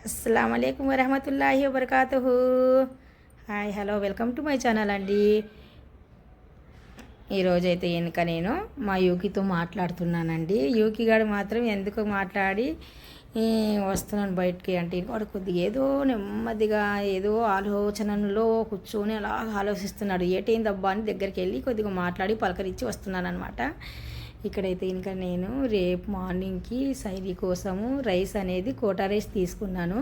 అస్సలం అయికం వరహమతుల్లాహి వబర్కాతుహు. Hi hello welcome to my channel అండి. ఈరోజైతే ఇంకా నేను మా యూకితో మాట్లాడుతున్నానండి. యూకి గారు మాత్రం ఎందుకు మాట్లాడి వస్తున్నాను బయటికి అంటే వాడు కొద్దిగా ఏదో నెమ్మదిగా ఏదో ఆలోచనలో కూర్చొని అలా ఆలోచిస్తున్నాడు. ఏటైందబ్బా అని దగ్గరికి వెళ్ళి కొద్దిగా మాట్లాడి పలకరించి వస్తున్నాను అనమాట. ఇక్కడైతే ఇంకా నేను రేపు మార్నింగ్కి సైరీ కోసము రైస్ అనేది కోటా రైస్ తీసుకున్నాను.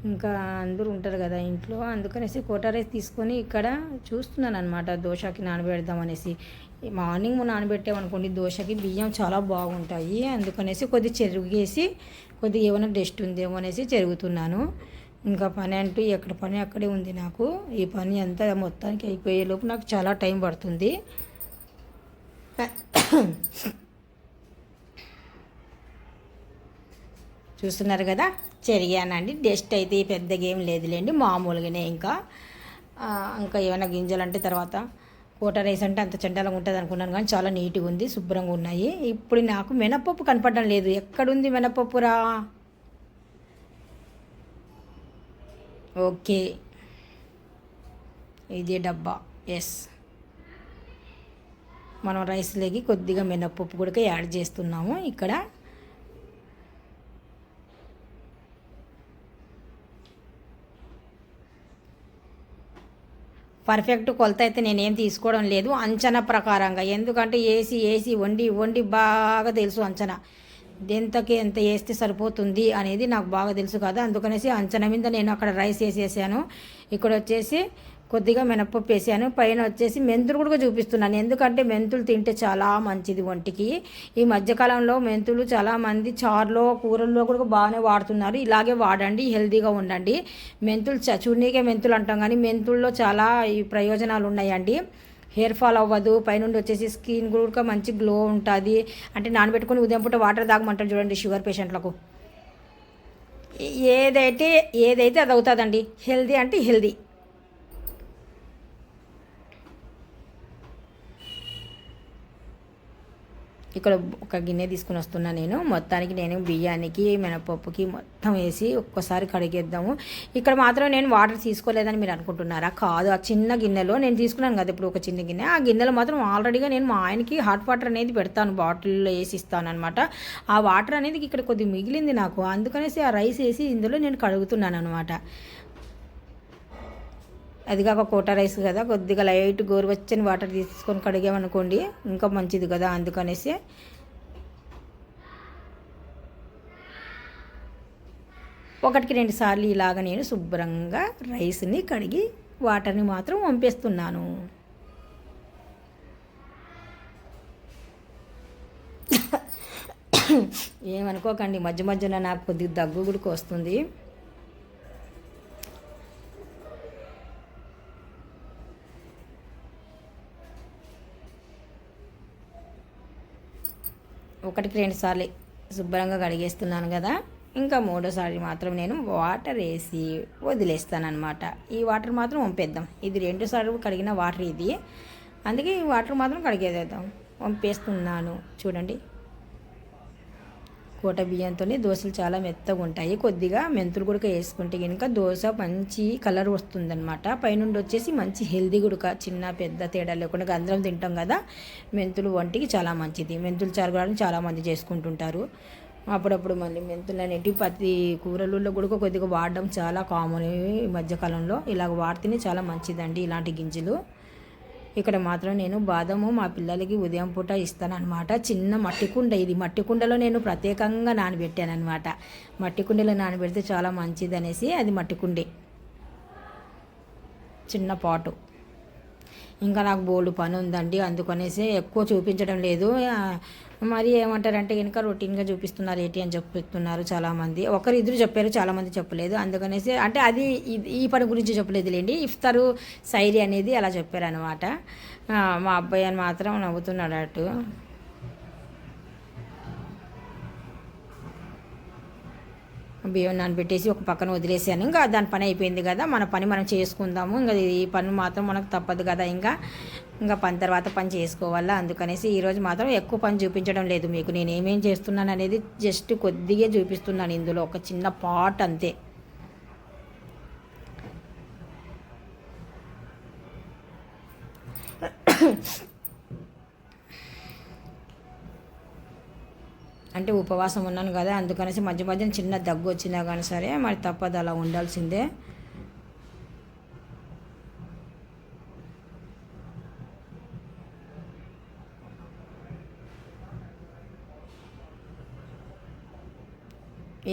ఇంకా అందరూ ఉంటారు కదా ఇంట్లో, అందుకనేసి కోటా రైస్ తీసుకొని ఇక్కడ చూస్తున్నాను అనమాట. దోశకి నానబెడదాం అనేసి. మార్నింగ్ నానబెట్టామనుకోండి దోశకి బియ్యం చాలా బాగుంటాయి. అందుకనేసి కొద్ది చెరుగేసి కొద్దిగా ఏమైనా డస్ట్ ఉందేమో అనేసి చెరుగుతున్నాను. ఇంకా పని అంటూ ఎక్కడ పని అక్కడే ఉంది నాకు. ఈ పని అంతా మొత్తానికి అయిపోయేలోపు నాకు చాలా టైం పడుతుంది. చూస్తున్నారు కదా, చెరిగానండి. డస్ట్ అయితే పెద్దగా ఏం లేదులేండి, మామూలుగానే. ఇంకా ఏమైనా గింజలు అంటే తర్వాత కోట రైస్ అంటే అంత చండాలంగా ఉంటుంది అనుకున్నాను, కానీ చాలా నీట్గా ఉంది, శుభ్రంగా ఉన్నాయి. ఇప్పుడు నాకు మినపప్పు కనపడడం లేదు. ఎక్కడుంది మినపప్పురా? ఓకే, ఇది డబ్బా. ఎస్, మనం రైస్లోకి కొద్దిగా మినపప్పు కూడా యాడ్ చేస్తున్నాము. ఇక్కడ పర్ఫెక్ట్ కొలత అయితే నేనేం తీసుకోవడం లేదు, అంచనా ప్రకారంగా. ఎందుకంటే ఏసి వండి బాగా తెలుసు అంచనా. ఎంతకి ఎంత వేస్తే సరిపోతుంది అనేది నాకు బాగా తెలుసు కదా. అందుకనేసి అంచనా మీద నేను అక్కడ రైస్ వేసేసాను. ఇక్కడ వచ్చేసి కొద్దిగా మినపప్పు వేసాను. పైన వచ్చేసి మెంతులు కూడా చూపిస్తున్నాను, ఎందుకంటే మెంతులు తింటే చాలా మంచిది ఒంటికి. ఈ మధ్యకాలంలో మెంతులు చాలామంది చారులో కూరల్లో కూడా బాగానే వాడుతున్నారు. ఇలాగే వాడండి, హెల్తీగా ఉండండి. మెంతులు చూడనీకే మెంతులు అంటాం, కానీ మెంతుల్లో చాలా ఈ ప్రయోజనాలు ఉన్నాయండి. హెయిర్ ఫాల్ అవ్వదు, పైనుండి వచ్చేసి స్కిన్ కూడా మంచి గ్లో ఉంటుంది. అంటే నానబెట్టుకుని ఉదయం పూట వాటర్ తాగమంటారు చూడండి షుగర్ పేషెంట్లకు. ఏదైతే అది అవుతుందండి. హెల్తీ అంటే హెల్తీ. ఇక్కడ ఒక గిన్నె తీసుకుని వస్తున్నా నేను. మొత్తానికి నేను బియ్యానికి మినపప్పుకి మొత్తం వేసి ఒక్కసారి కడిగేద్దాము. ఇక్కడ మాత్రం నేను వాటర్ తీసుకోలేదని మీరు అనుకుంటున్నారా? కాదు, ఆ చిన్న గిన్నెలో నేను తీసుకున్నాను కదా ఇప్పుడు ఒక చిన్న గిన్నె. ఆ గిన్నెలో మాత్రం ఆల్రెడీగా నేను మా ఆయనకి హాట్ వాటర్ అనేది పెడతాను, బాటిల్లో వేసి ఇస్తాను అనమాట. ఆ వాటర్ అనేది ఇక్కడ కొద్దిగా మిగిలింది నాకు, అందుకనేసి ఆ రైస్ వేసి ఇందులో నేను కడుగుతున్నాను అనమాట. అది కాక కోటా రైస్ కదా, కొద్దిగా లైట్ గోరువెచ్చని వాటర్ తీసుకొని కడిగామనుకోండి ఇంకా మంచిది కదా. అందుకనేసి ఒకటికి 2 సార్లు ఇలాగ నేను శుభ్రంగా రైస్ని కడిగి వాటర్ని మాత్రం వంపేస్తున్నాను. ఏమనుకోకండి, మధ్య మధ్యలో నాకు కొద్దిగా దగ్గు కూడా వస్తుంది. ఒకటికి 2 సార్లు శుభ్రంగా కడిగేస్తున్నాను కదా. ఇంకా 3వసారి మాత్రం నేను వాటర్ వేసి వదిలేస్తాను అనమాట. ఈ వాటర్ మాత్రం వంపేద్దాం. ఇది 2 సార్లు కడిగిన వాటర్ ఇది, అందుకే ఈ వాటర్ మాత్రం కడిగేద్దాం. వంపేస్తున్నాను చూడండి. కోట బియ్యంతో దోశలు చాలా మెత్తగా ఉంటాయి. కొద్దిగా మెంతులు కూడా వేసుకుంటే కనుక దోశ మంచి కలర్ వస్తుందన్నమాట. పైనుండి వచ్చేసి మంచి హెల్దీ కూడా, చిన్న పెద్ద తేడా లేకుండా అందరం తింటాం కదా. మెంతులు ఒంటికి చాలా మంచిది. మెంతులు చారు కూడా చాలామంది చేసుకుంటుంటారు. అప్పుడప్పుడు మళ్ళీ మెంతులు అనేటివి ప్రతి కూరలలో కూడా కొద్దిగా వాడడం చాలా కామన్ ఈ మధ్యకాలంలో. ఇలాగ వాడితేనే చాలా మంచిదండి ఇలాంటి గింజలు. ఇక్కడ మాత్రం నేను బాదము మా పిల్లలకి ఉదయం పూట ఇస్తానన్నమాట. చిన్న మట్టి కుండ, ఇది మట్టి కుండలో నేను ప్రత్యేకంగా నానబెట్టాను అనమాట. మట్టి కుండలో నానబెడితే చాలా మంచిది అనేసి అది మట్టి కుండే, చిన్న పాటు. ఇంకా నాకు బోల్డ్ పని ఉందండి, అందుకనేసి ఎక్కువ చూపించడం లేదు. మరి ఏమంటారంటే కనుక రొటీన్గా చూపిస్తున్నారు ఏంటి అని చెప్తున్నారు చాలామంది. ఇద్దరు చెప్పారు, చాలామంది చెప్పలేదు. అందుకనేసి అంటే అది ఈ పని గురించి చెప్పలేదులేండి. ఇఫ్తారు సైరీ అనేది అలా చెప్పారు అనమాట. మా అబ్బాయి అని మాత్రం నవ్వుతున్నాడు అటు. బియ్యం నానబెట్టేసి ఒక పక్కన వదిలేసాను. ఇంకా దాని పని అయిపోయింది కదా, మన పని మనం చేసుకుందాము. ఇంకా ఈ పని మాత్రం మనకు తప్పదు కదా. ఇంకా పని తర్వాత పని చేసుకోవాలా. అందుకనేసి ఈరోజు మాత్రం ఎక్కువ పని చూపించడం లేదు మీకు. నేను ఏమేం చేస్తున్నాను అనేది జస్ట్ కొద్దిగా చూపిస్తున్నాను. ఇందులో ఒక చిన్న పార్ట్ అంతే. అంటే ఉపవాసం ఉన్నాను కదా, అందుకనేసి మధ్య మధ్యన చిన్న దగ్గు వచ్చినా కానీ సరే మరి తప్పదు, అలా ఉండాల్సిందే.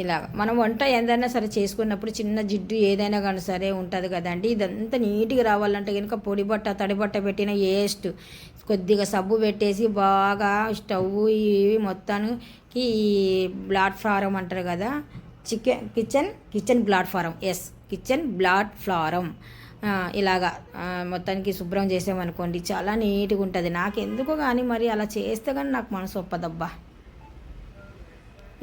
ఇలాగ మనం వంట ఏదైనా సరే చేసుకున్నప్పుడు చిన్న జిడ్డు ఏదైనా కానీ సరే ఉంటుంది కదండి. ఇదంతా నీట్గా రావాలంటే కనుక పొడి బట్ట తడి బట్ట పెట్టిన వేస్ట్, కొద్దిగా సబ్బు పెట్టేసి బాగా స్టవ్ ఇవి మొత్తానికి ఈ ప్లాట్ఫారం అంటారు కదా, కిచెన్ ప్లాట్ఫారం, కిచెన్ ప్లాట్ఫారం ఇలాగా మొత్తానికి శుభ్రం చేసామనుకోండి చాలా నీట్గా ఉంటుంది. నాకు ఎందుకో కానీ మరి అలా చేస్తే కానీ నాకు మనసు ఒప్పదబ్బా.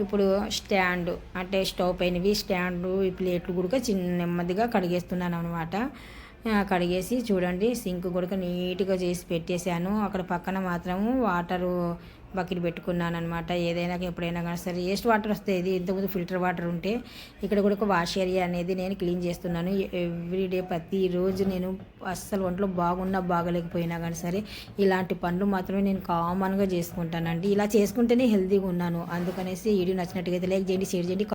ఇప్పుడు స్టాండు అంటే స్టవ్ పైనవి స్టాండు ఈ ప్లేట్లు కూడా చిన్న నెమ్మదిగా కడిగేస్తున్నాను అనమాట. కడిగేసి చూడండి సింక్ కూడా నీట్గా చేసి పెట్టేశాను. అక్కడ పక్కన మాత్రము వాటరు బకెట్ పెట్టుకున్నాను అనమాట. ఏదైనా ఎప్పుడైనా కానీ సరే వేస్ట్ వాటర్ వస్తే ఇది ఇంతకుముందు ఫిల్టర్ వాటర్ ఉంటే ఇక్కడ కూడా ఒక వాష్ ఏరియా అనేది నేను క్లీన్ చేస్తున్నాను ఎవ్రీడే. ప్రతిరోజు నేను అస్సలు ఒంట్లో బాగున్నా బాగలేకపోయినా కానీ సరే ఇలాంటి పనులు మాత్రమే నేను కామన్గా చేసుకుంటానండి. ఇలా చేసుకుంటేనే హెల్తీగా ఉన్నాను. అందుకనేసి వీడియో నచ్చినట్టుగా లైక్ చేయండి, షేర్ చేయండి.